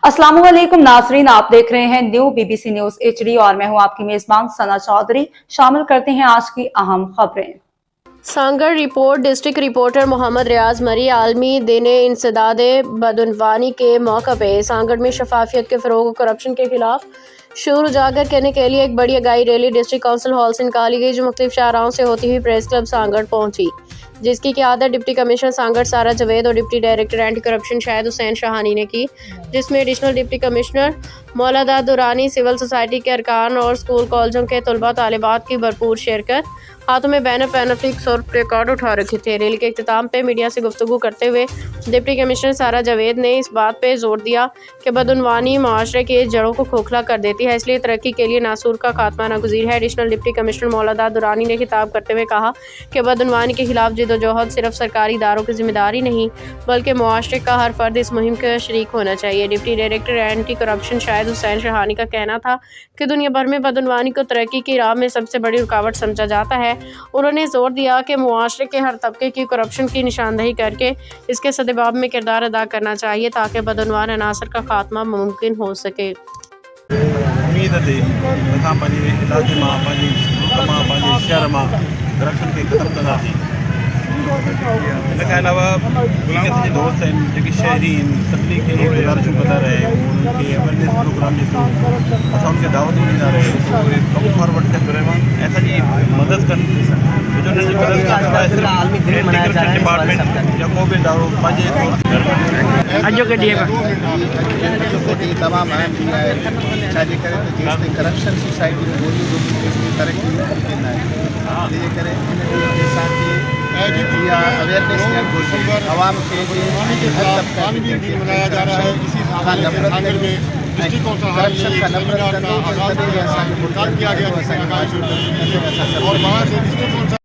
अस्सलाम वालेकुम नाजरीन, आप देख रहे हैं न्यू बीबीसी न्यूज HD और मैं हूं आपकी मेजबान सना चौधरी। शामिल करते हैं आज की अहम खबरें। Sanghar report. District reporter Mohammad Riaz Murree. आलमी दिन इंसदाद बदनवानी के मौका पे सांगड़ में शफाफियत के फ़रोग और करप्शन के खिलाफ शोर उजागर करने के लिए एक बड़ी अगाई रैली डिस्ट्रिक्ट काउंसिल हॉल से निकाली गई, जो मुख्तलिफ शाहराहों से होती हुई प्रेस क्लब सांगड़ पहुंची, जिसकी क़ियादत डिप्टी कमिश्नर सांगड़ सारा जवेद और deputy director anti corruption Shahid Hussain Shahani ने की, जिसमें additional deputy commissioner Maulada Durrani, civil society के अरकान और स्कूल कॉलेजों के तलबा तालिबात की भरपूर शिरकत। हाथों में बैनर, पैनाफ्लिक्स और प्ले कार्ड उठा रखे थे। रैली के इख्तिताम पे मीडिया से गुफ्तगू करते हुए डिप्टी कमिश्नर सारा जवेद ने इस बात पे जोर दिया कि बदउनवानी माशरे की जड़ों को खोखला कर देती है, इसलिए तरक्की के लिए नासूर का खात्मा नागुज़ीर है। Additional deputy commissioner Maulada Durrani ने खिताब करते हुए कहा कि बदउनवानी के खिलाफ जिद्दोजहद सिर्फ सरकारी इदारों की जिम्मेदारी नहीं, बल्कि मुआशरे का हर फर्द इस मुहिम का शरीक होना चाहिए। Deputy director anti corruption Shahid Hussain Shahani का कहना था कि दुनिया भर में बदउनवानी को तरक्की की राह में सबसे बड़ी रुकावट समझा जाता है। उन्होंने जोर दिया कि मुआशरे के हर तबके की करप्शन की निशानदही करके इसके सद्देबाब में किरदार अदा करना चाहिए, ताकि बदउनवान अनासर का खात्मा मुमकिन हो सके। उम्मीद है असां पंहिंजे इलाइक़े मां, पंहिंजे मुल्क मां, पंहिंजे शहर मां करप्शन खे ख़तमु कंदासीं। इन खां अलावा जेके असांजे दोस्त आहिनि, जेके शहरी आहिनि, सभिनी खे गुज़ारिशूं कंदा रहे, उन्हनि खे अवेयरनेस प्रोग्राम जे थ्रू असां उनखे दावतूं ॾींदा रहे, उहे कमु फॉरवर्ड थियनि ऐं असांजी मदद कनि। छो जो उन्हनि जी मदद करण लाइ सिर्फ़ु एंटी करप्शन डिपार्टमेंट या को बि इदारो पंहिंजे अॼु के ॾींहं में तमाम अहम थी आहे। छाजे करे त जेसिताईं करप्शन सोसाइटी में ॻोल्ही वेंदी, तेसिताईं तरक़ी मुमकिन आहे। तंहिंजे करे इन ॾींहुं असांखे इहा अवेयरनेस ॾियणु घुरिजे अवाम खे हर तबक़े मनाया जा रहा है। इसी सांगड़ में डिस्ट्रिक्ट काउंसिल करप्शन का नफरत कंदो, तॾहिं असांखे किया गया और वहाँ से डिस्ट्रिक्ट